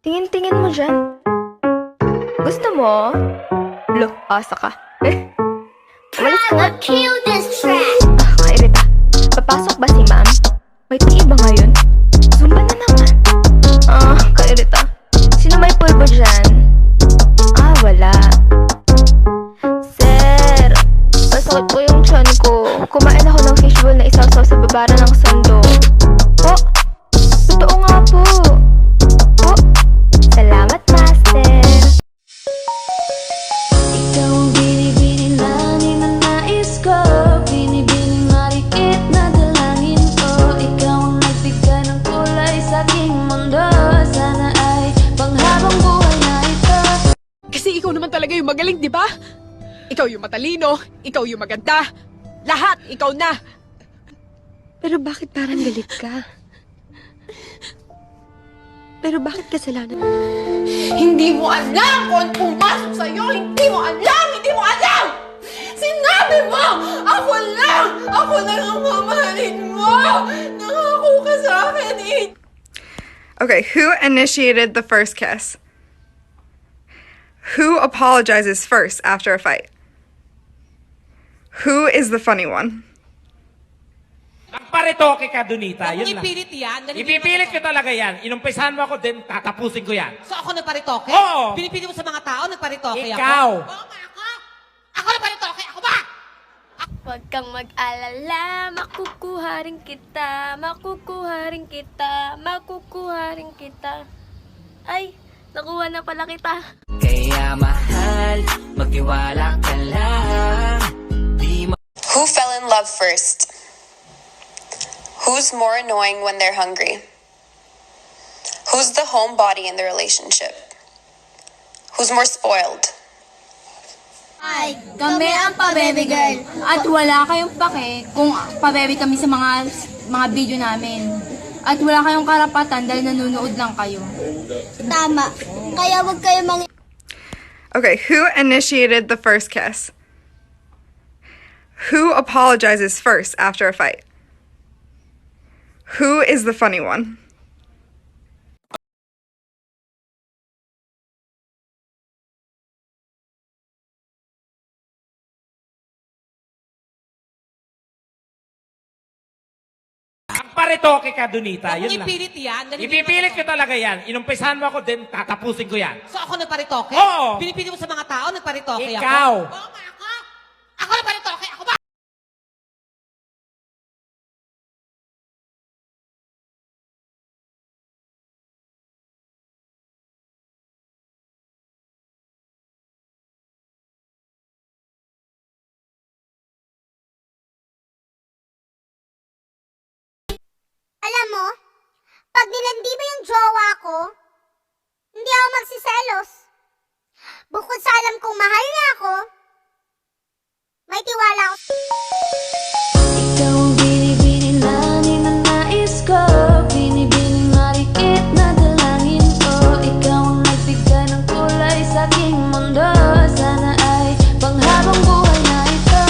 Tingin-tingin mo dyan. Gusto mo? Lo, asa ka. Umalis ka na. Kairita. Papasok ba si ma'am? May tingin ba ngayon? Zumba na naman. Kairita. Sino may pulbo dyan? Wala. Sir, masakit po yung tiyan ko. Kumain ako ng fishbowl na isaw-saw sa babara ng sando. Totoo nga po. Salamat, Master. Ikaw ang binibining langit na nais ko, binibining marikit na dalangin ko. Ikaw ang nagbigay ng kulay sa aking mundo. Sana ay panghabang buhay na ito. Kasi ikaw naman talaga yung magaling, di ba? Ikaw yung matalino, ikaw yung maganda. Lahat, ikaw na. Pero bakit parang galit ka? Pero bakit kasalanan? Hindi mo alam kung ano pumasok sa'yo! Hindi mo alam! Hindi mo alam! Sinabi mo! Ako lang! Ako lang ang mamahalin mo! Nangako ka sa akin eh! Okay, who initiated the first kiss? Who apologizes first after a fight? Who is the funny one? Magparetoke ka, Donita. Huwag Yun lang. ipilit yan. Ipipilit ko talaga yan. Inumpisahan mo ako, then tatapusin ko yan. So ako nagparitoke? Oo. Pinipili mo sa mga tao, nagparitoke ako? Ikaw. Oo nga ako. Ako nagparitoke, ako ba? Huwag kang mag-alala, makukuha rin kita, makukuha rin kita, makukuha rin kita. Ay, nakuha na pala kita. Kaya mahal, magtiwala ka lang. Who fell in love first? Who's more annoying when they're hungry? Who's the homebody in the relationship? Who's more spoiled? Ay, kami ang pa-baby girl. At wala kayong pake kung pa-baby kami sa mga video namin. At wala kayong karapatan dahil nanonood lang kayo. Tama. Kaya wag kayo Okay, who initiated the first kiss? Who apologizes first after a fight? Who is the funny one? Magparetoke ka, Donita. Huwag Yun lang. ipilit yan. Ipipilit ko talaga yan. Inumpisahan mo ako, then tatapusin ko yan. So ako nagparitoke? Oo. Pinipili mo sa mga tao, nagparitoke ako? Ikaw. Oo nga ako. Ako nagparitoke, ako ba? Alam mo, pag nilandi mo yung jowa ko, hindi ako magsiselos. Bukod sa alam kong mahal niya ako, may tiwala ako. Ikaw ang binibining langit na nais ko, binibining marikit na dalangin ko. Ikaw ang nagbigay ng kulay sa aking mundo. Sana ay panghabang buhay na ito.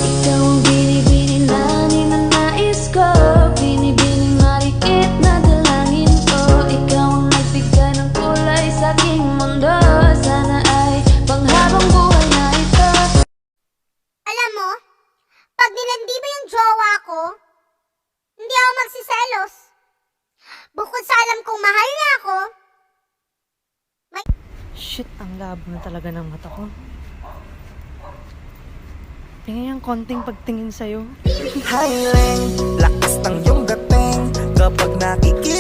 Ikaw ang binibining langit na nais ko, binibining marikit na dalangin ko. Ikaw ang nagbigay ng kulay sa aking mundo. Sana ay panghabang buhay na ito. Alam mo, pag nilandi mo yung jowa ko, hindi ako magsiselos. Bukod sa alam kong mahal niya ako, Shit, ang labo na talaga ng mata ko. Tingnan yung konting pagtingin sa'yo. Highland, lakas ng iyong dating. Kapag nakikita